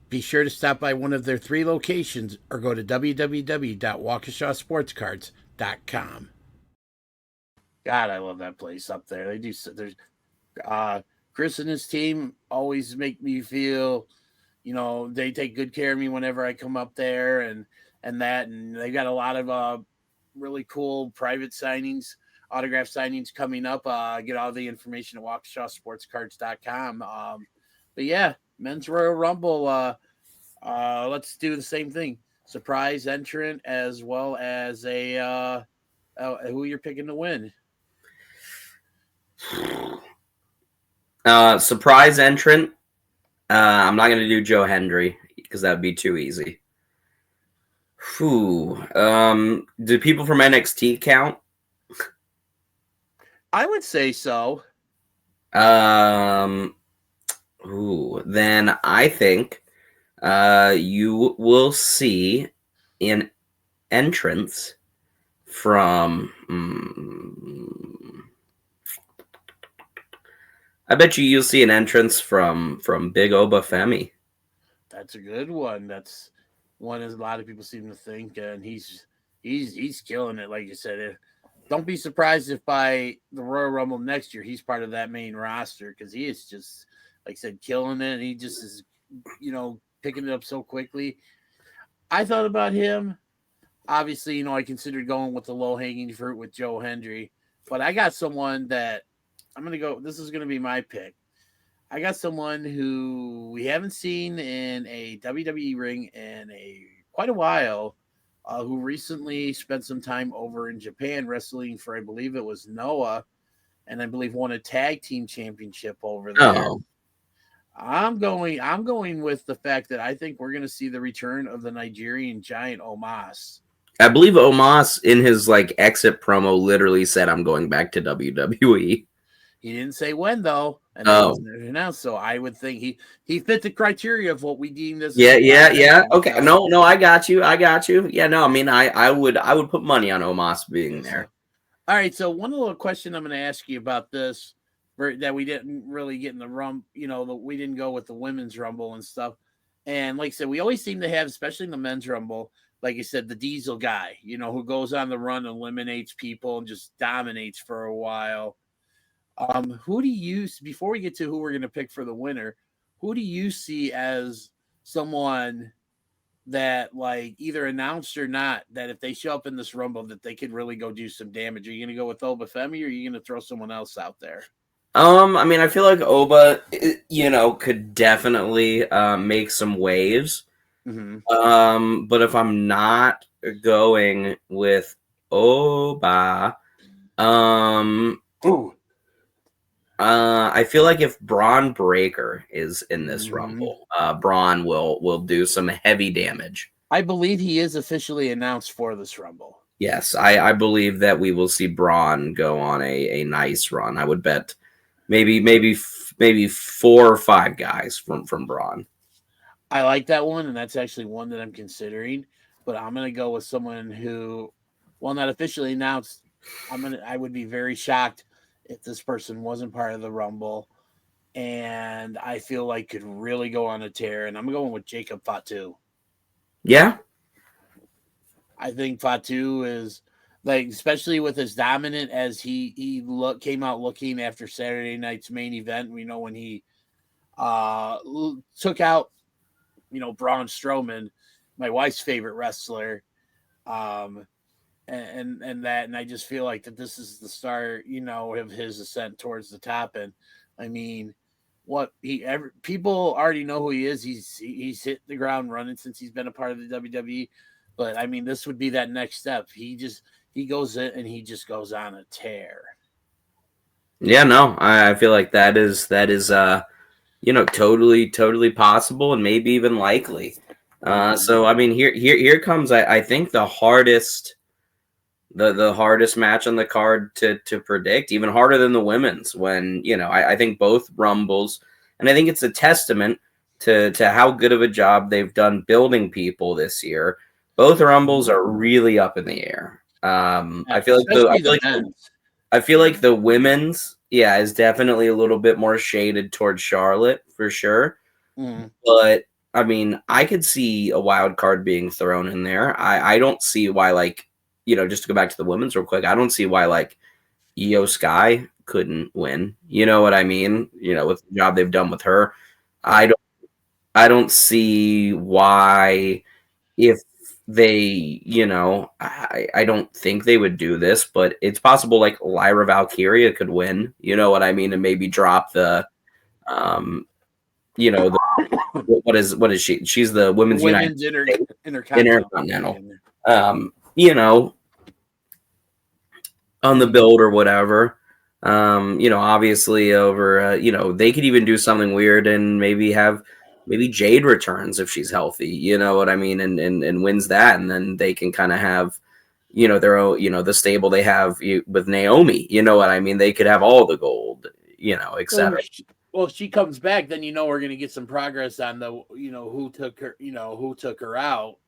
Be sure to stop by one of their 3 locations or go to www.waukeshasportscards.com. God, I love that place up there. They do. There's Chris and his team always make me feel, you know, they take good care of me whenever I come up there, and they got a lot of really cool private signings, autograph signings coming up. Get all the information at waukeshasportscards.com. But yeah, men's Royal Rumble. Let's do the same thing. Surprise entrant as well as a who you're picking to win. Surprise entrant. I'm not going to do Joe Hendry because that would be too easy. Whew. Do people from NXT count? I would say so. Then I think you will see in entrance from. I bet you'll see an entrance from Big Oba Femi. That's a good one. That's one as a lot of people seem to think, and he's killing it. Like you said, don't be surprised if by the Royal Rumble next year he's part of that main roster because he is just like I said, killing it. And he just is, picking it up so quickly. I thought about him. Obviously, I considered going with the low hanging fruit with Joe Hendry, but I got someone that I'm gonna go. This is gonna be my pick. I got someone who we haven't seen in a WWE ring in quite a while, who recently spent some time over in Japan wrestling for, I believe it was Noah, and I believe won a tag team championship over there. Oh, I'm going with the fact that I think we're going to see the return of the Nigerian giant Omos. I believe Omos in his exit promo literally said, "I'm going back to WWE." He didn't say when though, and Oh. that wasn't announced. So I would think he fit the criteria of what we deemed as Yeah. Okay, so. no, I got you. Yeah, no, I mean, I would put money on Omos being there. All right, so one little question I'm going to ask you about this that we didn't really get in the we didn't go with the women's rumble and stuff. And like I said, we always seem to have, especially in the men's rumble, like you said, the diesel guy, who goes on the run, eliminates people, and just dominates for a while. Who do you, before we get to who we're going to pick for the winner, who do you see as someone that either announced or not, that if they show up in this rumble that they could really go do some damage? Are you going to go with Oba Femi, or are you going to throw someone else out there? I mean, I feel like Oba, could definitely make some waves. Mm-hmm. But if I'm not going with Oba, I feel like if Braun Breaker is in this rumble, Braun will do some heavy damage. I believe he is officially announced for this rumble. Yes, I believe that we will see Braun go on a nice run. I would bet maybe 4 or 5 guys from Braun. I like that one, and that's actually one that I'm considering. But I'm gonna go with someone who, while not officially announced, I would be very shocked if this person wasn't part of the rumble, and I feel like could really go on a tear. And I'm going with Jacob Fatu. Yeah, I think Fatu is especially with as dominant as he came out looking after Saturday night's main event. We know when he took out Braun Strowman, my wife's favorite wrestler, and I just feel like that this is the start of his ascent towards the top. And I mean, people already know who he is. He's hit the ground running since he's been a part of the WWE. But I mean, this would be that next step. He goes in and he just goes on a tear. Yeah, no, I feel like that is totally possible and maybe even likely. So I mean, here comes I think the hardest match on the card to predict, even harder than the women's. When I think both rumbles, and I think it's a testament to how good of a job they've done building people this year. Both rumbles are really up in the air. I feel like the women's, is definitely a little bit more shaded towards Charlotte for sure. But I mean, I could see a wild card being thrown in there. I don't see why, just to go back to the women's real quick, I don't see why Io Sky couldn't win. You know what I mean? With the job they've done with her, I don't see why, if they, I don't think they would do this, but it's possible Lyra Valkyria could win, you know what I mean, and maybe drop the what is she? She's the women's intercontinental. On the build or whatever. Obviously over they could even do something weird and maybe Jade returns if she's healthy, you know what I mean, and wins that, and then they can kind of have their own, the stable they have with Naomi, you know what I mean, they could have all the gold, etc. Well, if she comes back, then we're going to get some progress on the who took her out.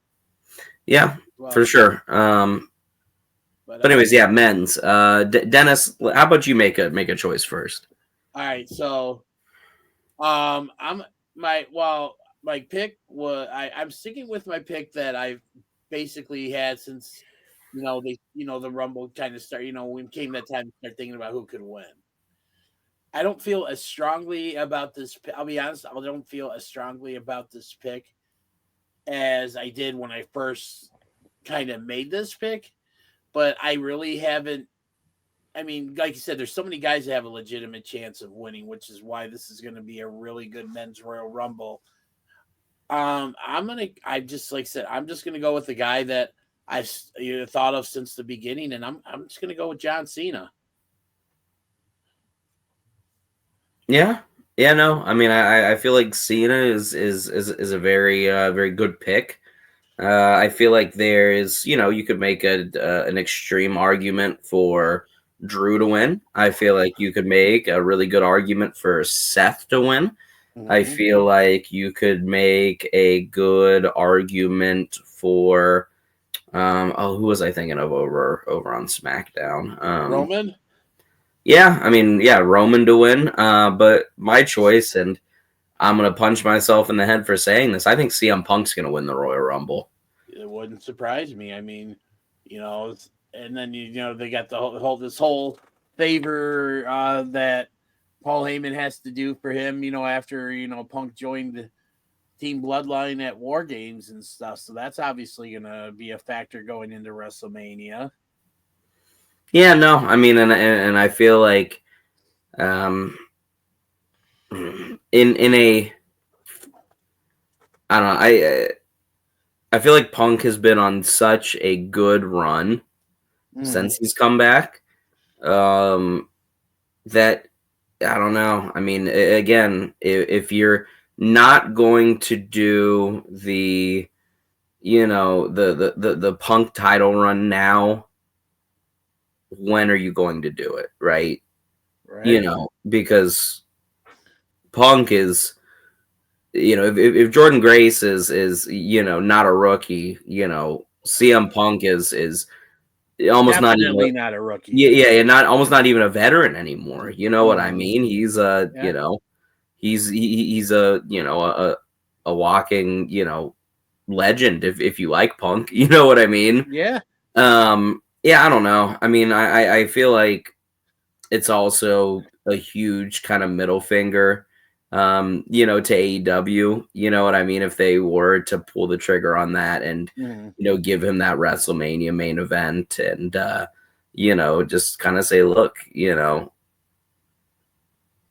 Yeah, Well, for sure. But anyways, yeah, men's. Dennis, how about you make a choice first? all right, so I'm my pick was I'm sticking with my pick that I've basically had since the Rumble kind of start. When came that time to start thinking about who could win. I don't feel as strongly about this. I'll be honest. I don't feel as strongly about this pick as I did when I first kind of made this pick. But I really haven't. I mean, like you said, there's so many guys that have a legitimate chance of winning, which is why this is going to be a really good men's Royal Rumble. I just like I said, I'm just gonna go with the guy that I've thought of since the beginning, and I'm just gonna go with John Cena. Yeah, yeah, no. I mean, I feel like Cena is a very very good pick. I feel like there is, you could make an extreme argument for Drew to win. I feel like you could make a really good argument for Seth to win. I feel like you could make a good argument for who was I thinking of over on SmackDown? Roman. Yeah, I mean, yeah, Roman to win. But my choice, and I'm gonna punch myself in the head for saying this, I think CM Punk's gonna win the Royal Rumble. It wouldn't surprise me. I mean, and then they got this whole favor that Paul Heyman has to do for him. After Punk joined the Team Bloodline at War Games and stuff. So that's obviously going to be a factor going into WrestleMania. Yeah, no, I mean, and I feel like, in a, I don't know, I feel like Punk has been on such a good run since he's come back, that I don't know. I mean, again, if you're not going to do the the Punk title run now, when are you going to do it, right? Because Punk is, if Jordan Grace is not a rookie, CM Punk is almost definitely not a rookie. Yeah, not almost not even a veteran anymore. You know what I mean? He's he's a walking legend if you like Punk. You know what I mean? Yeah. Yeah, I don't know. I mean, I feel like it's also a huge kind of middle finger, to AEW. You know what I mean? If they were to pull the trigger on that and give him that WrestleMania main event and just kind of say, look,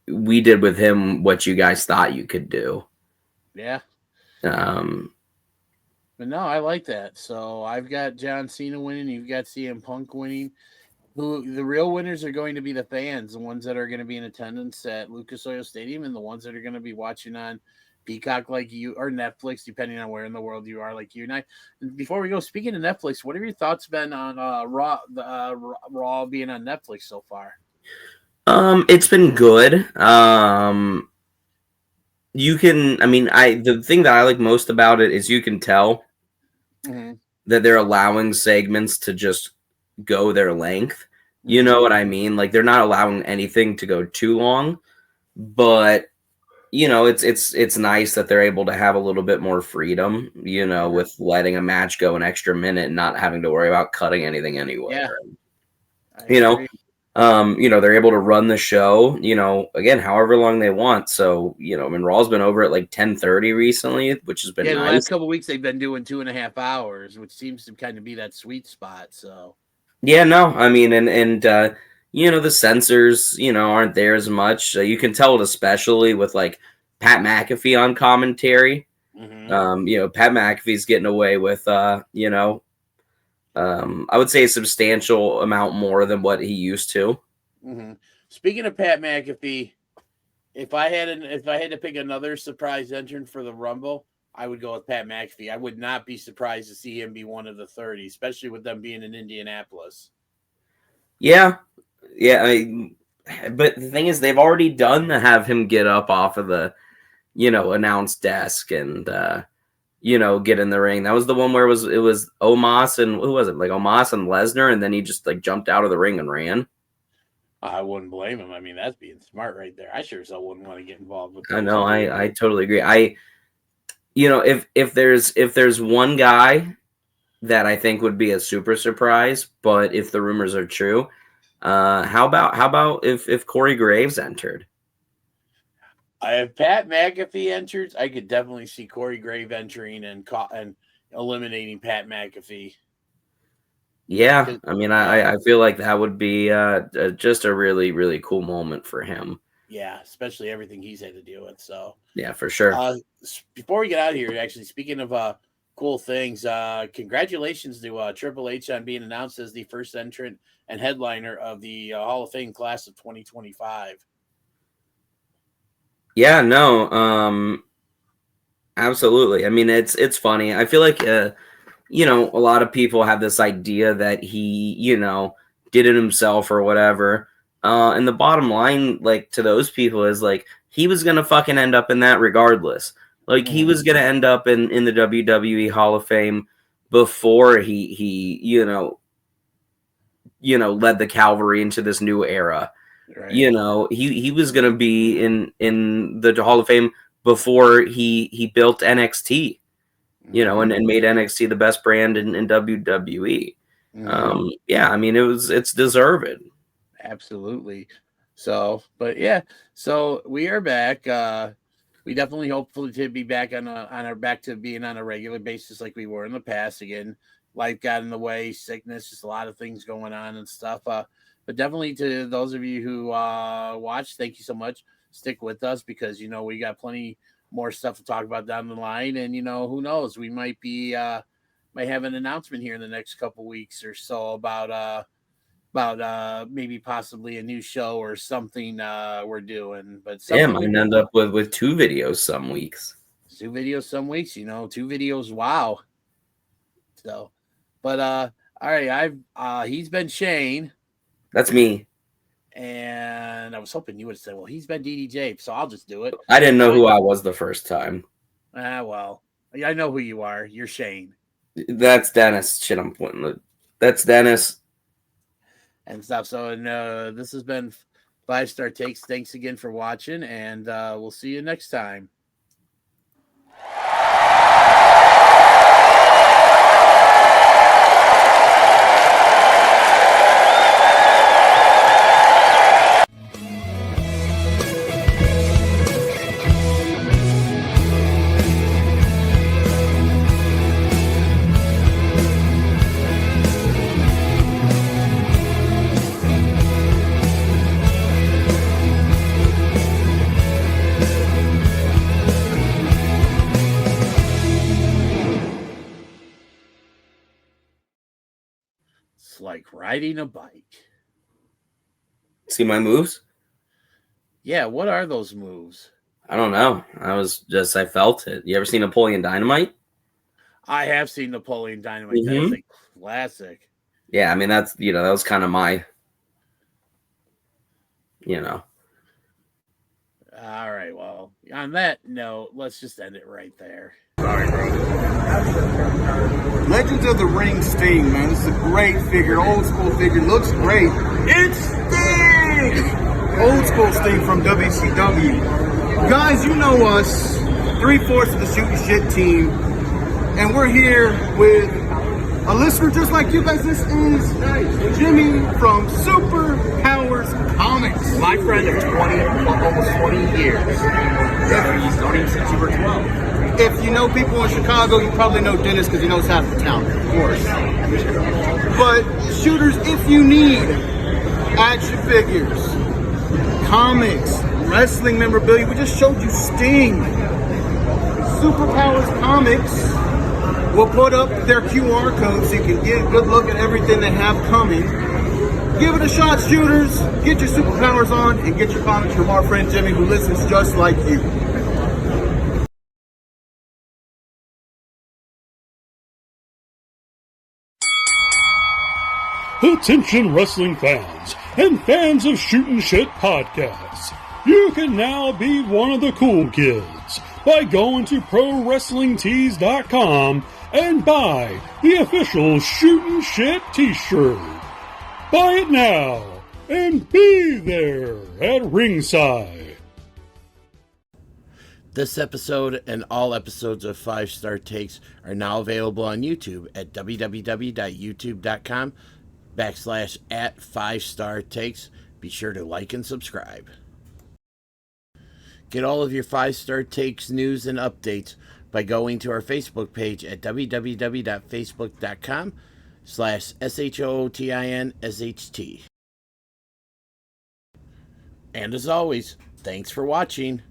we did with him what you guys thought you could do. Yeah. But no, I like that. So I've got John Cena winning. You've got CM Punk winning. Who the real winners are going to be the fans, the ones that are going to be in attendance at Lucas Oil Stadium, and the ones that are going to be watching on Peacock like you or Netflix, depending on where in the world you are, like you and I. And before we go, speaking of Netflix, what have your thoughts been on Raw being on Netflix so far? It's been good. You can, I mean, the thing that I like most about it is you can tell that they're allowing segments to just go their length. You know what I mean? Like they're not allowing anything to go too long, but it's nice that they're able to have a little bit more freedom, with letting a match go an extra minute and not having to worry about cutting anything anywhere. Yeah. They're able to run the show, again, however long they want. So, I mean, Raw's been over at like 10:30 recently, which has been nice. The last couple of weeks they've been doing 2.5 hours, which seems to kind of be that sweet spot. So yeah, no, I mean, and the censors, aren't there as much. You can tell it especially with like Pat McAfee on commentary. Pat McAfee's getting away with, I would say a substantial amount more than what he used to. Speaking of Pat McAfee, if I had to pick another surprise entrant for the Rumble, I would go with Pat McAfee. I would not be surprised to see him be one of the 30, especially with them being in Indianapolis. Yeah. But the thing is, they've already done to have him get up off of the, announced desk and, get in the ring. That was the one where it was Omos and who was it? Like Omos and Lesnar, and then he just like jumped out of the ring and ran. I wouldn't blame him. I mean, that's being smart right there. I sure as hell wouldn't want to get involved with. I know. I totally agree. If there's one guy that I think would be a super surprise, but if the rumors are true, how about if Corey Graves entered? If Pat McAfee enters, I could definitely see Corey Graves entering and eliminating Pat McAfee. Yeah, I mean, I feel like that would be just a really, really cool moment for him. Yeah, especially everything he's had to deal with. So yeah, for sure. Before we get out of here, actually, speaking of cool things, congratulations to Triple H on being announced as the first entrant and headliner of the Hall of Fame class of 2025. Yeah, no, absolutely. I mean, it's funny. I feel like, a lot of people have this idea that he, did it himself or whatever. And the bottom line, like, to those people is like, he was going to fucking end up in that regardless. Like, he was going to end up in the WWE Hall of Fame before he led the Cavalry into this new era. Right. He was going to be in the Hall of Fame before he built NXT, and made NXT the best brand in WWE. Yeah, I mean, it's deserved. Absolutely. So, but yeah, so we are back. We definitely hopefully to be back back to being on a regular basis like we were in the past. Again, life got in the way, sickness, just a lot of things going on and stuff. But definitely to those of you who watch, thank you so much. Stick with us because we got plenty more stuff to talk about down the line, and who knows, we might have an announcement here in the next couple weeks or so about maybe possibly a new show or something we're doing. But might end up with 2 videos some weeks. 2 videos some weeks, 2 videos. Wow. So, but all right, he's been Shane. That's me. And I was hoping you would say, well, he's been DDJ, so I'll just do it. I didn't know who I was the first time. Well, I know who you are. You're Shane. That's Dennis. Shit, I'm pointing. That's Dennis. And stuff. So, this has been 5-Star Takes. Thanks again for watching, and we'll see you next time. Like riding a bike. See my moves? Yeah, what are those moves? I don't know. I felt it. You ever seen Napoleon Dynamite? I have seen Napoleon Dynamite. Mm-hmm. That's a classic. Yeah, I mean that's that was kind of my All right, well, on that note, let's just end it right there. Sorry, bro. Legends of the Ring Sting, man. This is a great figure, old school figure. Looks great. It's Sting! Old school Sting from WCW. Guys, you know us, 3/4 of the Shooting Shit team, and we're here with a listener just like you guys. This is Jimmy from Super Powers Comics. My friend of almost 20 years. He's known him since you were 12. If you know people in Chicago, you probably know Dennis because he knows half the town, of course. But shooters, if you need action figures, comics, wrestling memorabilia, we just showed you Sting. Superpowers Comics will put up their QR code so you can get a good look at everything they have coming. Give it a shot, shooters. Get your superpowers on and get your comics from our friend Jimmy, who listens just like you. Attention wrestling fans and fans of Shootin' Shit podcasts. You can now be one of the cool kids by going to ProWrestlingTees.com and buy the official Shootin' Shit t-shirt. Buy it now and be there at ringside. This episode and all episodes of 5 Star Takes are now available on YouTube at www.youtube.com/@5StarTakes. Be sure to like and subscribe. Get all of your 5 Star Takes news and updates by going to our Facebook page at www.facebook.com/SHOOTINSHT. And as always, thanks for watching.